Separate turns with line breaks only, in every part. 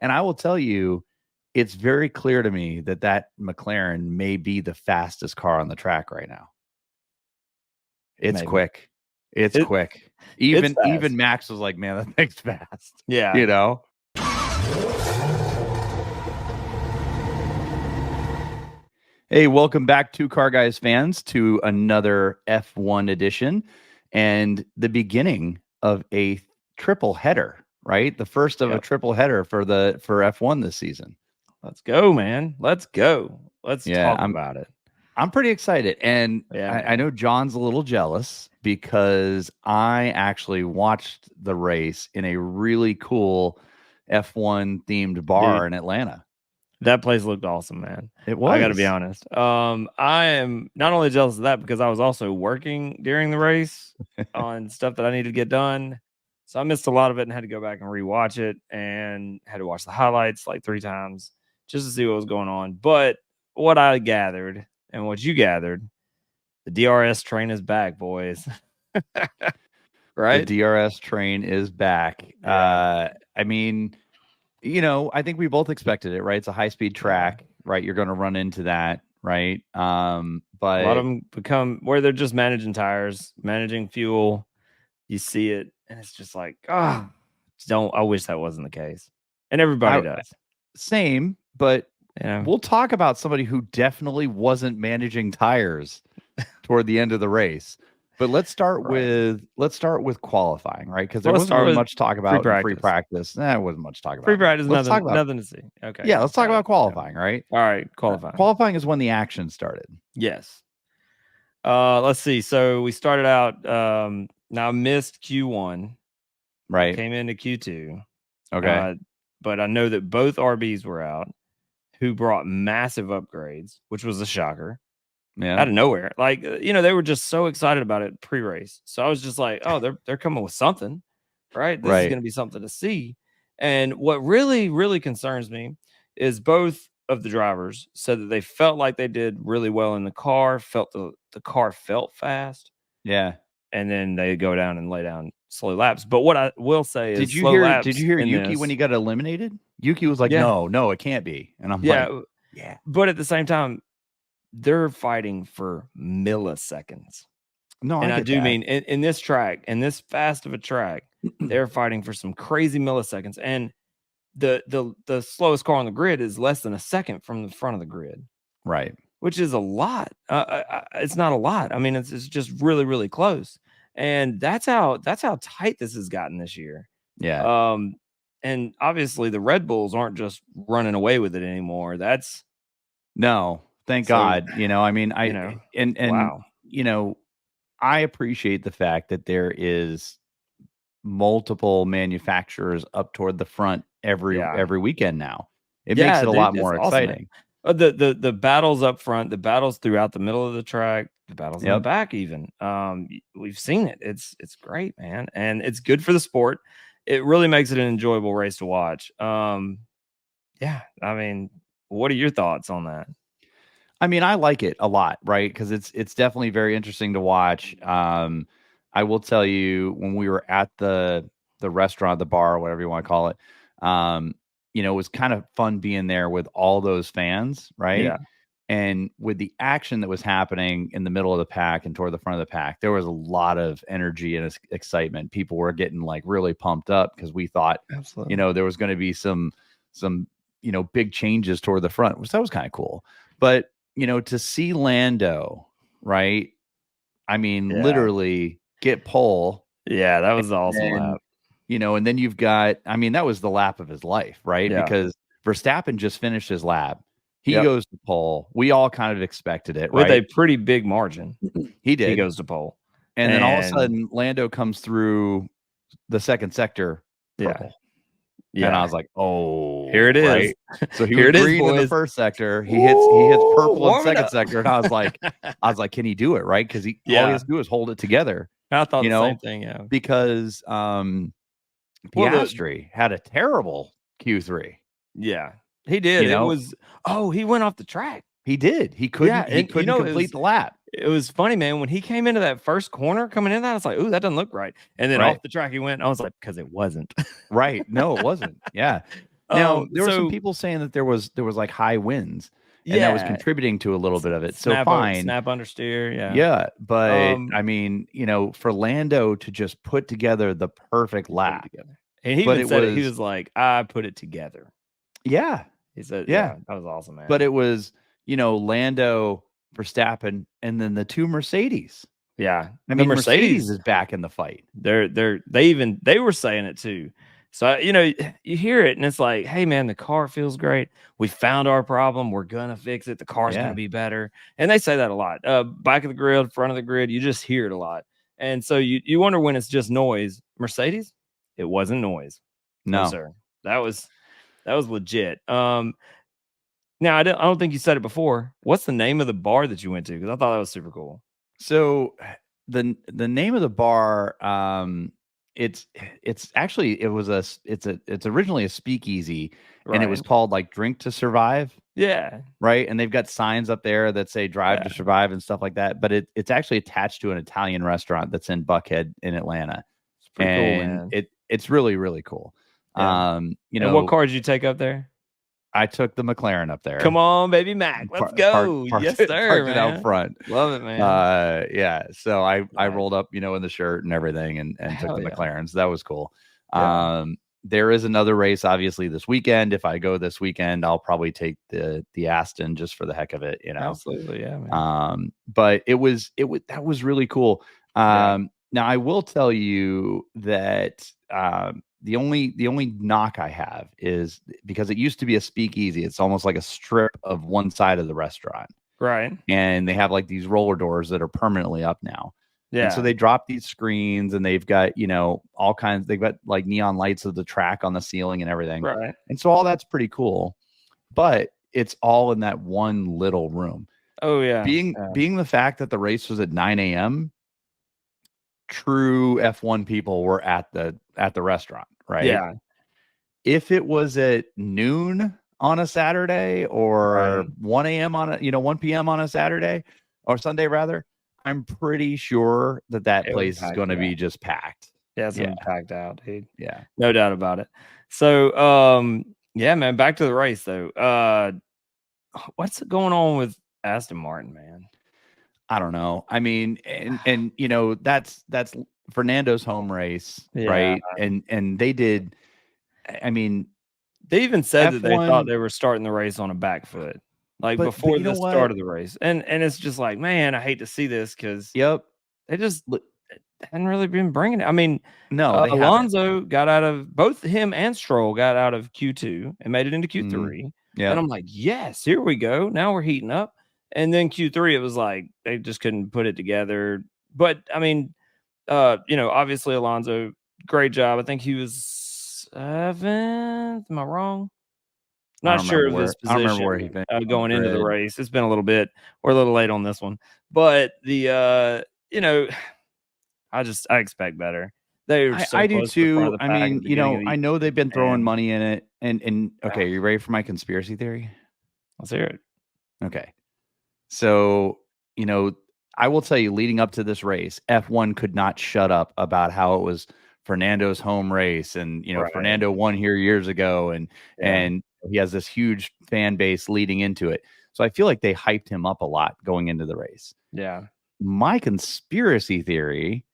And I will tell you, it's very clear to me that McLaren may be the fastest car on the track right now. It's
Maybe.
quick. It's quick.
It's
Even Max was like, man, that thing's fast.
Yeah.
You know? Hey, welcome back to Car Guys fans to another F1 edition and the beginning of a triple header, right? The first of a triple header for F1 this season.
Let's go, man. Let's go. Let's talk about it.
I'm pretty excited. And I know John's a little jealous because I actually watched the race in a really cool F1 themed bar in Atlanta.
That place looked awesome, man.
It was.
I got to be honest. I am not only jealous of that because I was also working during the race on stuff that I needed to get done. So I missed a lot of it and had to go back and rewatch it and had to watch the highlights like 3 times just to see what was going on. But what I gathered and what you gathered, the DRS train is back, boys. Right?
The DRS train is back. I mean, you know, I think we both expected it, right? It's a high-speed track, right? You're going to run into that, right? But
a lot of them become where they're just managing tires, managing fuel. You see it, and it's just like, I wish that wasn't the case. And everybody does.
Same, but we'll talk about somebody who definitely wasn't managing tires toward the end of the race. But let's start with qualifying, right? Because there wasn't really much talk about free practice. It wasn't much talk about
free practice. Nothing to see. Okay.
Yeah, let's talk about qualifying, right?
All right, qualifying.
Qualifying is when the action started.
Yes. Let's see. So we started out. Now I missed Q1.
Right.
Came into Q2.
Okay.
But I know that both RBs were out, who brought massive upgrades, which was a shocker.
Yeah.
Out of nowhere. Like, they were just so excited about it pre-race. So I was just like, oh, they're coming with something, right? This is going to be something to see. And what really, really concerns me is both of the drivers said that they felt like they did really well in the car, felt the car felt fast.
Yeah.
And then they go down and lay down slow laps. But what I will say is,
did you hear Yuki when he got eliminated? Yuki was like, no, it can't be. And I'm like, yeah.
But at the same time, they're fighting for milliseconds.
No,
and I do mean in this track, in this fast of a track, they're fighting for some crazy milliseconds. And the slowest car on the grid is less than a second from the front of the grid,
right?
Which is a lot. It's not a lot. I mean, it's just really, really close. And that's how tight this has gotten this year.
Yeah.
And obviously the Red Bulls aren't just running away with it anymore.
No. Thank God, I mean,
wow.
I appreciate the fact that there is multiple manufacturers up toward the front every weekend now. It makes it a lot more exciting.
The battles up front, the battles throughout the middle of the track, the battles in the back even. We've seen it. It's great, man. And it's good for the sport. It really makes it an enjoyable race to watch. I mean, what are your thoughts on that?
I mean, I like it a lot, right? Because it's definitely very interesting to watch. I will tell you, when we were at the restaurant, the bar, whatever you want to call it, it was kind of fun being there with all those fans, right?
Yeah.
And with the action that was happening in the middle of the pack and toward the front of the pack, there was a lot of energy and excitement. People were getting like really pumped up because we thought, there was going to be some big changes toward the front, which that was kind of cool. But to see Lando, right? I mean, literally get pole.
Yeah, that was the awesome lap.
And then you've got, I mean, that was the lap of his life, right?
Yeah.
Because Verstappen just finished his lap. He goes to pole. We all kind of expected it,
with
right?
a pretty big margin.
He did.
He goes to pole.
And then all of a sudden, Lando comes through the second sector. Purple.
Yeah.
And I was like, oh,
here it is.
Right? So he was green in the first sector. He hits purple in the second sector. And I was like, can he do it? Right? Because all he has to do is hold it together.
I thought the same thing. Yeah.
Because Piastri had a terrible Q3.
Yeah, he did. It was, he went off the track.
He did. He couldn't complete the lap.
It was funny, man. When he came into that first corner coming in, I was like, ooh, that doesn't look right. And then off the track he went. I was like, because it wasn't.
Right. No, it wasn't. Yeah. Now, there were some
So
people saying that there was like high winds, and that was
yeah,
contributing to a little bit of it. So
snap
fine.
understeer. Yeah.
Yeah, but
Um,
I mean, for Lando to just put together the perfect
put it
lap,
together. And he
but
even
it
said it. He
was,
was like, "I put it together."
yeah,
He said,
yeah,
"Yeah, that was awesome,
but
man."
it was, Lando, Verstappen, and then the two Mercedes.
Yeah,
I
the
mean, Mercedes
Mercedes.
is back in the fight.
They were saying it too. So you hear it and it's like, hey man, the car feels great. We found our problem. We're gonna fix it. The car's gonna
Yeah,
be better. And they say that a lot. Back of the grid, front of the grid, you just hear it a lot. And so you wonder when it's just noise. Mercedes, it wasn't noise. No,
no.
sir. That was legit. Now I don't think you said it before. What's the name of the bar that you went to? Because I thought that was super cool.
So the name of the bar, it's actually, it's originally a speakeasy, and it was
Right.
called like Drink to Survive.
Yeah.
Right, and they've got signs up there that say "Drive to
Yeah.
Survive" and stuff like that, but it's actually attached to an Italian restaurant that's in Buckhead in Atlanta,
It's pretty cool,
and
man.
it's really, really cool.
Yeah.
You
And what
know,
car did you take up there?
I took the McLaren up
Come
there,
on, baby Mac. Let's go. Yes, sir,
parked it out
man.
front.
Love it, man.
Yeah, so I
Yeah.
rolled up, in the shirt and everything, and took
Hell
the
yeah.
McLaren, so that was cool.
Yeah.
There is another race, obviously, this weekend. If I go this weekend, I'll probably take the Aston just for the heck of it.
Absolutely. Yeah, man.
But that was really cool.
Yeah.
Now I will tell you that the only knock I have is because it used to be a speakeasy. It's almost like a strip of one side of the restaurant,
Right.
and they have like these roller doors that are permanently up now. And so
Yeah.
they drop these screens, and they've got, all kinds, they've got like neon lights of the track on the ceiling and everything.
Right.
And so all that's pretty cool, but it's all in that one little room.
Oh, yeah.
Being the fact that the race was at 9 a.m., true F1 people were at the restaurant, right?
Yeah.
If it was at noon on a Saturday or
Right.
1 a.m. 1 p.m. on a Saturday or Sunday rather, I'm pretty sure that
It was
place is
packed.
going to
Yeah.
be just packed.
Yeah. It's gonna
Yeah.
be packed out, dude.
Yeah.
No doubt about it. So yeah, man, back to the race though. What's going on with Aston Martin, man?
I don't know. I mean, and that's Fernando's home race,
Yeah.
right? And they did, I mean,
They even said that they thought
F1,
they were starting the race on a back foot, like,
but
before
you know
the start
what?
of the race, and it's just like, man, I hate to see this because
Yep.
they just hadn't really been bringing it. I mean,
No, they haven't.
Alonso got out of both him and Stroll got out of Q2 and made it into
Mhm.
Q3, and
Yep.
I'm like, "Yes, here we go. Now we're heating up." And then Q3, it was like they just couldn't put it together. But I mean, obviously Alonso, great job. I think he was 7th. Am I wrong? Not sure of his
I don't remember where
position,
he finished on the
going into the
grid.
race. It's been a little bit. We're a little late on this one, but I expect better. They were so
I do
close to the front
too.
of the
I
pack at
mean,
the beginning of
I
the
know they've been throwing
and
money in it, and okay, you ready for my conspiracy theory?
let's hear it.
Okay. So, I will tell you, leading up to this race, F1 could not shut up about how it was Fernando's home race, and
Right.
Fernando won here years ago, and
Yeah.
and he has this huge fan base leading into it. So I feel like they hyped him up a lot going into the race.
Yeah.
My conspiracy theory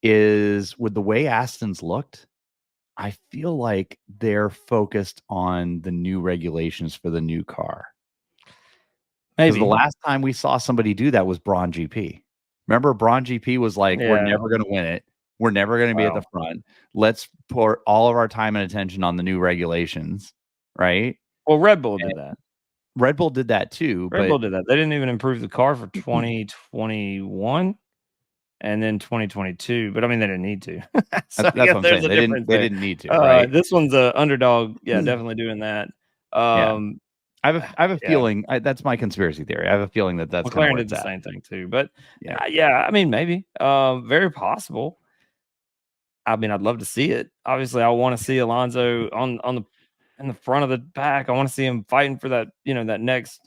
is, with the way Aston's looked, I feel like they're focused on the new regulations for the new car. Because the
Maybe.
last time we saw somebody do that was Braun GP. Remember, Braun GP was like, "We're
Yeah.
never gonna win it. We're never gonna be at the
Wow.
front. Let's pour all of our time and attention on the new regulations," right?
Well, Red Bull
And
did that.
Red Bull did that too,
Red Bull
but
did that. They didn't even improve the car for 2021 and then 2022, but I mean, they didn't need to. So I
that's
guess
what I'm
there's
saying.
a difference
They
there.
didn't need to, right?
This one's a underdog. Yeah, definitely doing that.
Yeah.
Um,
I have a
yeah,
feeling, that's my conspiracy theory. I have a feeling that that's kinda
McLaren
where
did
it's
the
at.
same thing too, but
Yeah.
yeah, I mean, maybe, very possible. I mean, I'd love to see it. Obviously, I want to see Alonso on the in the front of the pack. I want to see him fighting for that, that next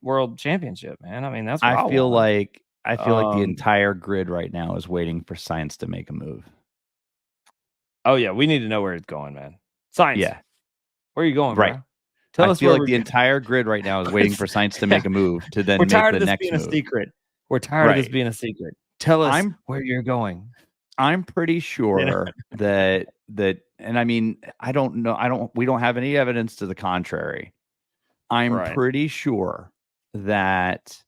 world championship, man. I mean, that's what
I
I
feel
want.
like the
Um,
entire grid right now is waiting for science to make a move.
oh yeah, we need to know where it's going, man. Science,
Yeah.
Where are you going,
Right.
bro? Tell
I
us
feel
where
like
we're
the
going.
entire grid right now is waiting for Sainz to make a move to then
We're
make
tired
the
of this
next
being a
move.
secret. We're tired of this
Right.
being a secret. Tell us
I'm
where you're going.
I'm pretty sure that and I mean, I don't know. We don't have any evidence to the contrary. I'm
Right.
pretty sure that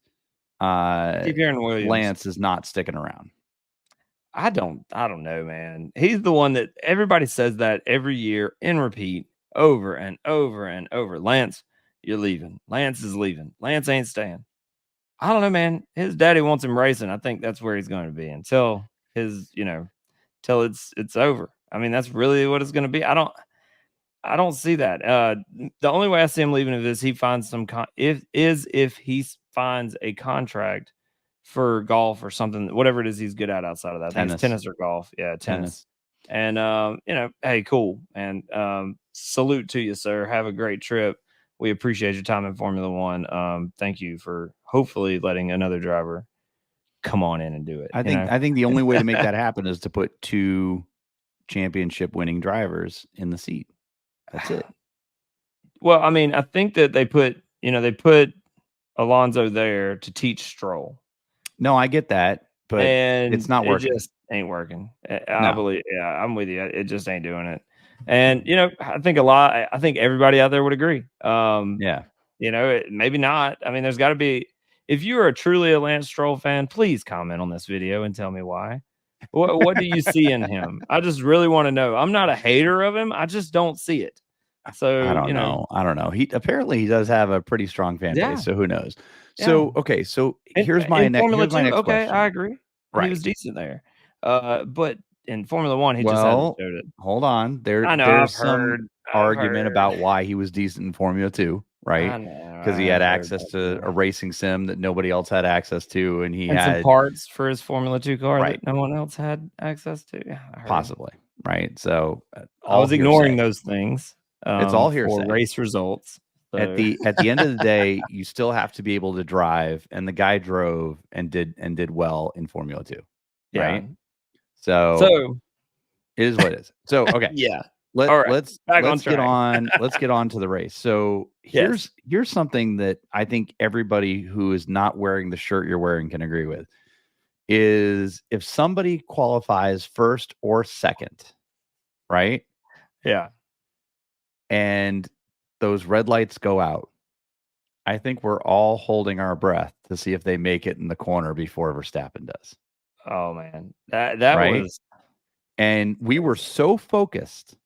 Keep hearing Williams.
Lance is not sticking around.
I don't know, man. He's the one that everybody says that every year in repeat, over and over and over. Lance, you're leaving. Lance is leaving. Lance ain't staying. I don't know, man. His daddy wants him racing. I think that's where he's going to be until his, till it's over. I mean, that's really what it's going to be. I don't see that. The only way I see him leaving is he finds if he finds a contract for golf or something, whatever it is he's good at outside of that. I think it's tennis or golf. Yeah, tennis. And hey, cool. And salute to you, sir. Have a great trip. We appreciate your time in Formula One. Thank you for hopefully letting another driver come on in and do it.
I think the only way to make that happen is to put 2 championship winning drivers in the seat. That's it.
Well, I mean, I think that they put Alonso there to teach Stroll.
No, I get that, but it's not working.
It just ain't working. I believe. Yeah, I'm with you. It just ain't doing it. And I think everybody out there would agree.
Yeah.
Maybe not. I mean, there's got to be. If you are truly a Lance Stroll fan, please comment on this video and tell me why. What do you see in him? I just really want to know. I'm not a hater of him. I just don't see it. So
I don't know. I don't know. He does have a pretty strong fan base. So who knows? So okay. So here's my next question.
Okay, I agree. Right. He was decent there. But in Formula One, he just hasn't showed it.
Hold on. There's some argument about why he was decent in Formula 2, right? Because he had access to a racing sim that nobody else had access to, and he had
some parts for his Formula 2 car that no one else had access to. Yeah,
possibly, right? So
I was ignoring those things.
It's all hearsay.
For race results. So.
At the end of the day, you still have to be able to drive, and the guy drove and did well in Formula 2, right? Yeah. So it is what it is. So okay,
yeah.
Let's get on to the race. So here's something that I think everybody who is not wearing the shirt you're wearing can agree with is if somebody qualifies first or second, right?
Yeah.
And those red lights go out, I think we're all holding our breath to see if they make it in the corner before Verstappen does.
Oh man, that was.
And we were so focused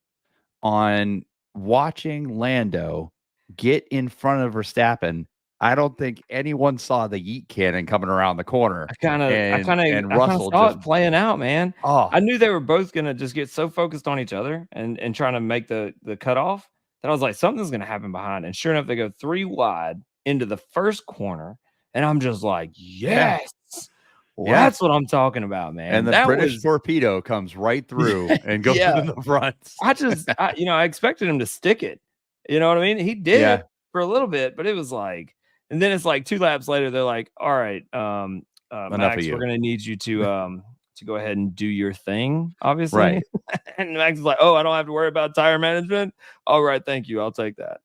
on watching Lando get in front of Verstappen. I don't think anyone saw the yeet cannon coming around the corner.
I kind of saw it playing out, man. I knew they were both gonna just get so focused on each other and trying to make the cutoff that I was like, something's gonna happen behind. And sure enough, they go 3 wide into the first corner, and I'm just like, yes. Well, that's what I'm talking about, man.
And the British torpedo comes right through and goes to the front.
I expected him to stick it. You know what I mean? He did for a little bit, but it was like, and then it's like 2 laps later, they're like, all right, Max, we're going to need you to go ahead and do your thing, obviously.
Right.
And Max is like, oh, I don't have to worry about tire management. All right, thank you. I'll take that.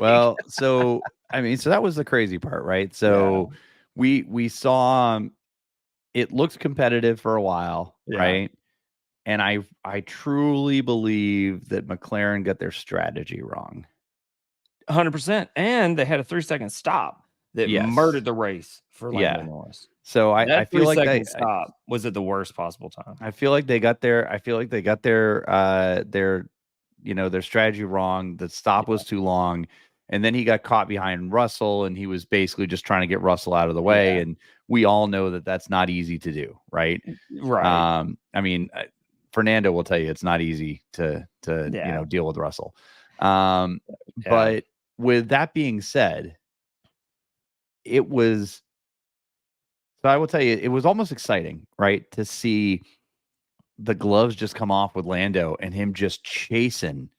Well, so that was the crazy part, right? So we saw it looked competitive for a while, right? And I truly believe that McLaren got their strategy wrong.
100%. And they had a 3-second stop that murdered the race for Lando Norris.
So I feel like that
stop was at the worst possible time.
I feel like they got their strategy wrong. The stop was too long. And then he got caught behind Russell, and he was basically just trying to get Russell out of the way. And we all know that that's not easy to do, right?
Right.
Fernando will tell you it's not easy to deal with Russell. But with that being said, it was. So I will tell you, it was almost exciting, right, to see the gloves just come off with Lando and him just chasing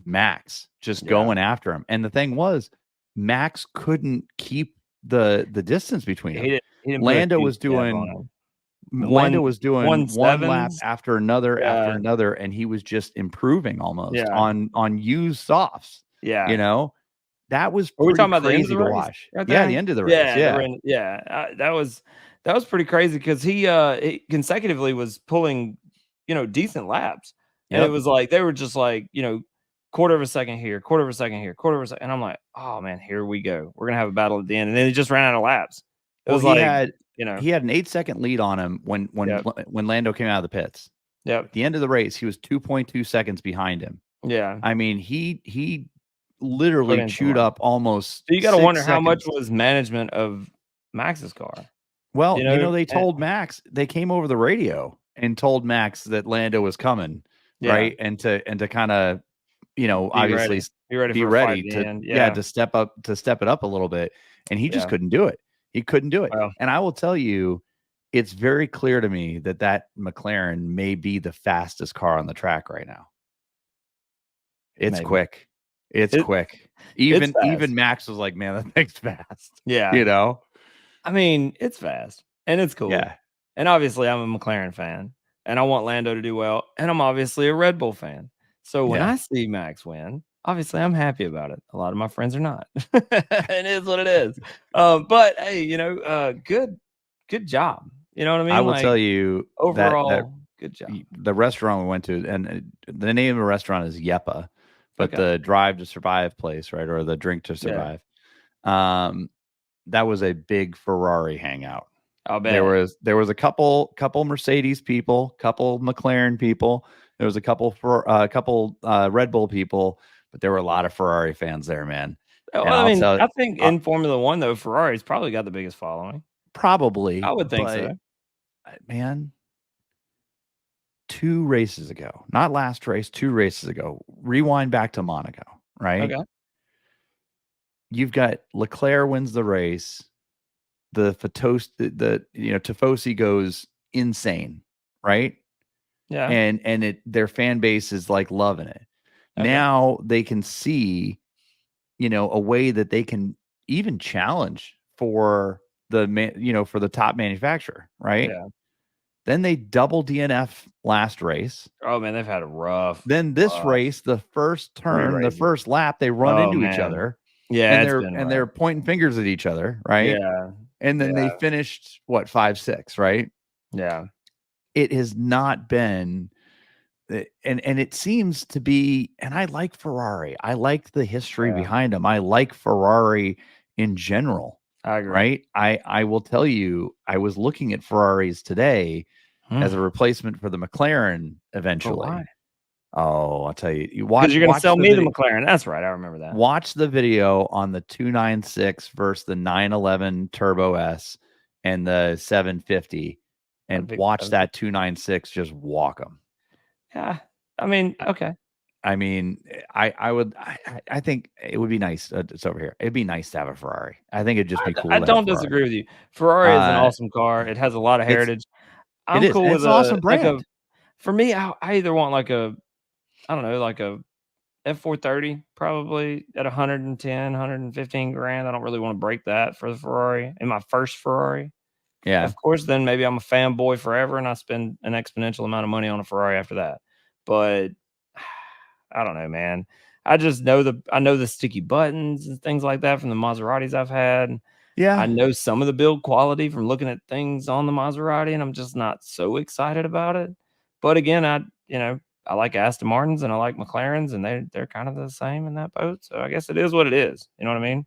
Max, just going after him. And the thing was, Max couldn't keep the distance between them. Lando was doing Lando was doing one lap
1.7s.
after another after
Yeah.
another, and he was just improving almost
Yeah. on
used softs.
Yeah.
That was
Are we
pretty
talking about the end of the
crazy to
race
watch.
right
Yeah,
there?
the end of the race.
Yeah,
Yeah.
that was pretty crazy because he consecutively was pulling, decent laps. And it
Yep.
was like they were just like, quarter of a second here, quarter of a second here, quarter of a second. And I'm like, oh man, here we go. We're gonna have a battle at the end. And then he just ran out of laps. It
Well,
was like,
he had an 8-second lead on him
yep,
when Lando came out of the pits.
yep,
At the end of the race, he was 2.2 seconds behind him.
yeah.
I mean, he
Put
literally
in some
chewed
work.
up almost
So you gotta
6
wonder how much
seconds.
was management of Max's car.
Well, they
And
told Max, they came over the radio and told Max that Lando was coming,
yeah,
right? And to kind of,
be
obviously
ready. Be ready
be
for a fight
ready
at the
to,
end.
yeah,
Yeah.
to step it up a little bit. And he just
Yeah.
couldn't do it. He couldn't do it.
Well,
And I will tell you, it's very clear to me that McLaren may be the fastest car on the track right now. It's
maybe.
quick. It's quick.
It's fast.
Even Max was like, man, that thing's fast.
Yeah. I mean, it's fast and it's cool.
Yeah.
And obviously, I'm a McLaren fan and I want Lando to do well. And I'm obviously a Red Bull fan. So when
Yeah.
I see Max win, obviously I'm happy about it. A lot of my friends are not. It is what it is. But hey, good job. You know what I mean?
I will tell you that
overall, good job.
the restaurant we went to, and the name of the restaurant is Yepa, but
Okay.
the Drive to Survive place, right, or the Drink to Survive, that was a big Ferrari hangout.
I'll bet
There was a couple Mercedes people, couple McLaren people. There was a couple Red Bull people, but there were a lot of Ferrari fans there, man.
Well,
And
I mean,
tell
I think in Formula One though, Ferrari's probably got the biggest following.
probably,
I would think so.
Man, 2 races ago, not last race, 2 races ago, rewind back to Monaco, right?
Okay.
You've got Leclerc wins the race. Tifosi goes insane, right?
Yeah.
And their fan base is like loving it.
Okay.
Now they can see, a way that they can even challenge for for the top manufacturer, right?
Yeah.
Then they double DNF last race.
Oh man, they've had a rough.
Then this race, the first turn, the first lap, they run into each other.
Yeah,
and they're pointing fingers at each other, right?
Yeah.
And then they finished 5, 6, right?
Yeah.
It has not been, and it seems to be, and I like Ferrari. I like the history behind them. I like Ferrari in general.
I agree.
Right? I will tell you, I was looking at Ferraris today as a replacement for the McLaren eventually.
Why?
Oh, I'll tell you. You watch.
Because you're going to sell me the McLaren. That's right. I remember that.
Watch the video on the 296 versus the 911 Turbo S and the 750, and watch that 296 just walk them.
Yeah. I mean, okay.
I mean, I think it would be nice. It's over here. It'd be nice to have a Ferrari. I think it'd just be cool.
I don't disagree with you. Ferrari is an awesome car. It has a lot of heritage. I'm cool with
an awesome brand.
For me, I either want like a F430 probably at 110, 115 grand. I don't really want to break that for the Ferrari in my first Ferrari.
Yeah.
Of course, then maybe I'm a fanboy forever and I spend an exponential amount of money on a Ferrari after that. But I don't know, man. I just know the sticky buttons and things like that from the Maseratis I've had.
Yeah.
I know some of the build quality from looking at things on the Maserati, and I'm just not so excited about it. But again, I like Aston Martins and I like McLarens, and they're kind of the same in that boat. So I guess it is what it is. You know what I mean?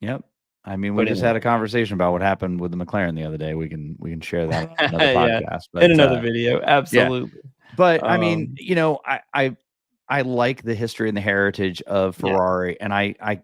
Yep. I mean, we just had a conversation about what happened with the McLaren the other day. We can share that on another podcast, but,
in another video. Absolutely.
Yeah. But I mean, I like the history and the heritage of Ferrari, and I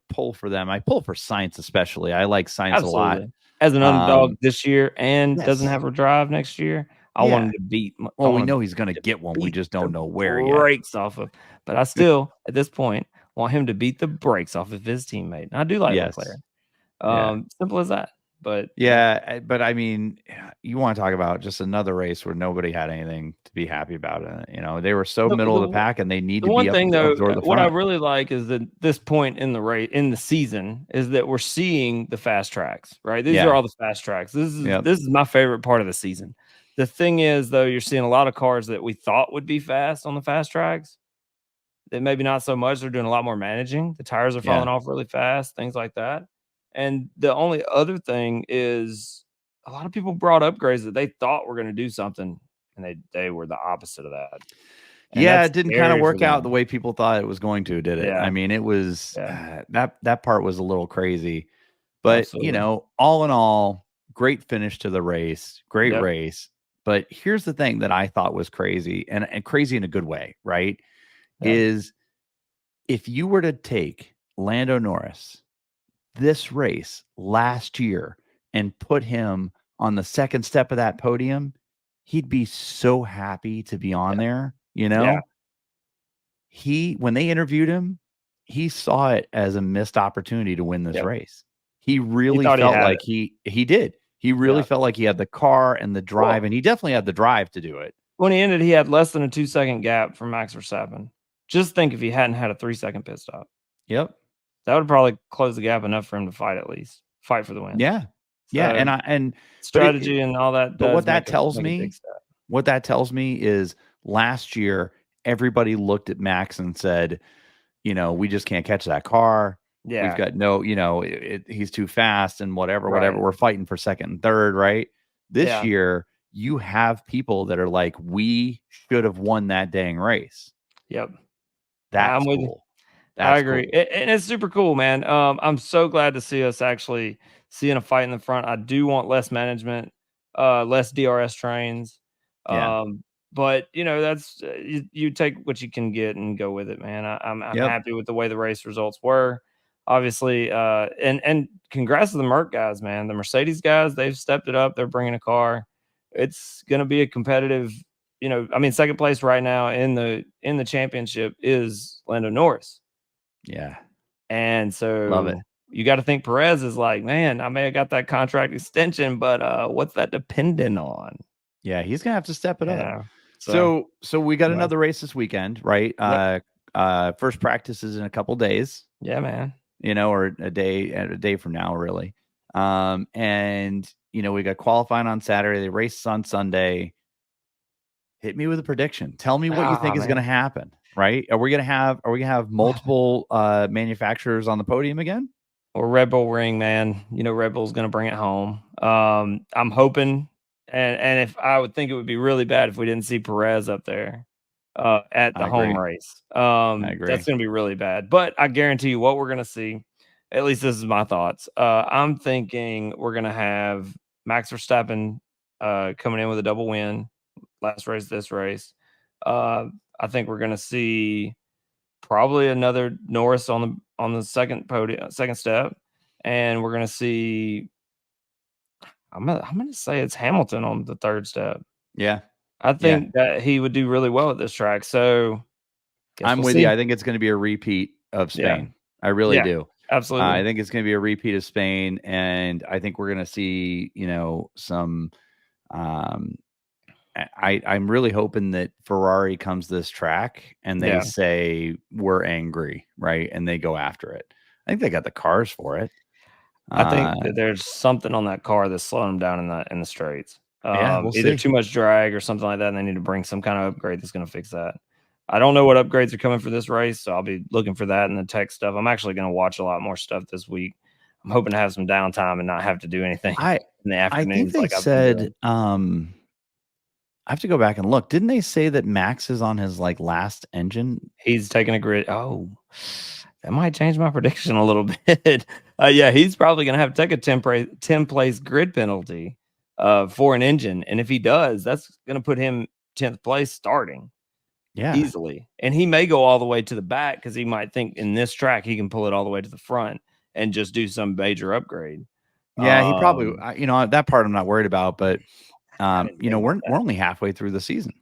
pull for them. I pull for Sainz especially. I like Sainz a lot.
As an underdog this year and doesn't have a drive next year. I want him to beat.
Well, we know he's going to get one. We just don't know where yet.
Brakes off of. But I still, at this point, want him to beat the brakes off of his teammate. And I do like McLaren. Simple as that. But
but I mean, you want to talk about just another race where nobody had anything to be happy about it. You know, they were so middle of the pack, and they need
the
to
one
be up
thing though,
toward the
what I
front.
really like is that this point in the race in the season is that we're seeing the fast tracks, right? These are all the fast tracks. This is my favorite part of the season. The thing is, though, you're seeing a lot of cars that we thought would be fast on the fast tracks. That maybe not so much. They're doing a lot more managing. The tires are falling off really fast, things like that. And the only other thing is a lot of people brought upgrades that they thought were going to do something, and they were the opposite of that. And
Yeah,
that's
it didn't kind of
scary for
work out the
them.
way people thought it was going to, did it? I mean, it was that part was a little crazy. But, you
Absolutely.
know, all in all, great finish to the race, great
Yep.
race. But here's the thing that I thought was crazy, and crazy in a good way, right?
Yeah.
Is if you were to take Lando Norris this race last year and put him on the second step of that podium, he'd be so happy to be on there, you
Yeah.
know? When they interviewed him, he saw it as a missed opportunity to win this race. He really
thought he
felt
had
like
it.
he did. He really felt like he had the car and the drive,
Well,
and he definitely had the drive to do it.
when he ended, he had less than a 2-second gap from Max Verstappen. Just think if he hadn't had a 3-second pit stop.
Yep.
That would probably close the gap enough for him to fight at least. Fight for the win.
Yeah. Yeah,
So,
and
strategy and all that
but
does
what that
make
tells
a big
me
step.
what that tells me is last year everybody looked at Max and said, you know, we just can't catch that car. We've
Yeah.
got no, you know, he's too fast and whatever.
Right.
We're fighting for second and third, right? This
Yeah.
year, you have people that are like, we should have won that dang race.
Yep.
That's
I'm with you.
cool.
I
That's
agree.
cool.
And it's super cool, man. I'm so glad to see us actually seeing a fight in the front. I do want less management, less DRS trains.
Yeah.
But you know, that's you take what you can get and go with it, man. I'm
Yep.
happy with the way the race results were. Obviously, and congrats to the Merc guys, man. The Mercedes guys, they've stepped it up. They're bringing a car. It's going to be a competitive. You know, I mean, second place right now in the championship is Lando Norris.
Yeah.
And
Love it.
so you got to think Perez is like, man, I may have got that contract extension, but what's that dependent on?
Yeah, he's gonna have to step it up.
Yeah.
So we got
anyway.
another race this weekend, right?
Yep.
First practice is in a couple days.
Yeah, man.
You know, or a day from now, really. And you know, we got qualifying on Saturday, the race on Sunday. Hit me with a prediction. Tell me what you think is going to happen, right? Are we going to have multiple manufacturers on the podium again?
Or Red Bull ring, man. You know, Red Bull's going to bring it home. I'm hoping, and if I would think it would be really bad if we didn't see Perez up there at the home race.
I agree.
That's going to be really bad. But I guarantee you what we're going to see, at least this is my thoughts. I'm thinking we're going to have Max Verstappen coming in with a double win. Last race, this race. I think we're going to see probably another Norris on the second podium, second step, and we're going to see. I'm gonna say it's Hamilton on the third step.
Yeah,
I think that he would do really well at this track. So
I'm with you. I think it's going to be a repeat of Spain. I really do.
Absolutely.
I think it's going to be a repeat of Spain, and I think we're going to see, you know, some. I'm really hoping that Ferrari comes this track and they say we're angry, right? And they go after it. I think they got the cars for it.
I think that there's something on that car that's slowing them down in the straights.
We'll
either
see.
Too much drag or something like that, and they need to bring some kind of upgrade that's going to fix that. I don't know what upgrades are coming for this race, so I'll be looking for that in the tech stuff. I'm actually going to watch a lot more stuff this week. I'm hoping to have some downtime and not have to do anything in the afternoons.
I think they said. I have to go back and look. Didn't they say that Max is on his like last engine?
He's taking a grid. Oh, that might change my prediction a little bit. Yeah, he's probably going to have to take a 10 place grid penalty for an engine. And if he does, that's going to put him 10th place starting.
Yeah.
Easily. And he may go all the way to the back because he might think in this track he can pull it all the way to the front and just do some major upgrade.
Yeah, he probably, you know, that part I'm not worried about, but you know, we're only halfway through the season.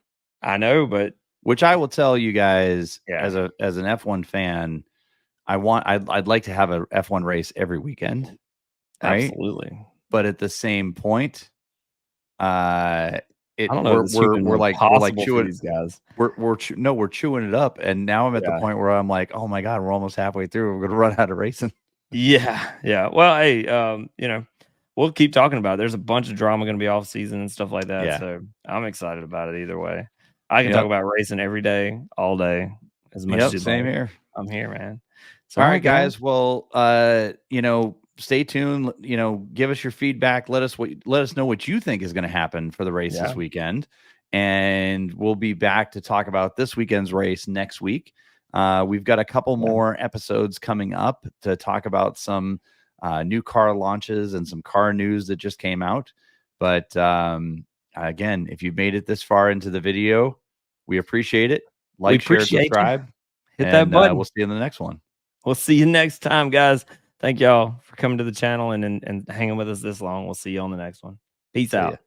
I know, but
which I will tell you guys as an F1 fan, I'd like to have a F1 race every weekend.
Right? Absolutely.
but at the same point,
I don't know if it's humanly
we're
possible for
chewing
these guys.
we're chewing it up, and now I'm at the point where I'm like, oh my god, we're almost halfway through. We're gonna run out of racing.
Yeah. Well, hey, you know, we'll keep talking about it. There's a bunch of drama going to be off season and stuff like that.
Yeah.
So I'm excited about it either way. I can talk about racing every day, all day, as much as you
same
like.
here.
I'm here, man. So,
all right, guys. Well, you know, stay tuned. You know, give us your feedback. Let us know what you think is going to happen for the race this weekend, and we'll be back to talk about this weekend's race next week. We've got a couple more episodes coming up to talk about some new car launches and some car news that just came out. But again, if you've made it this far into the video, we appreciate it. Like, share, subscribe.
Hit that button.
We'll see you in the next one.
We'll see you next time, guys. Thank y'all for coming to the channel and hanging with us this long. We'll see you on the next one. Peace out.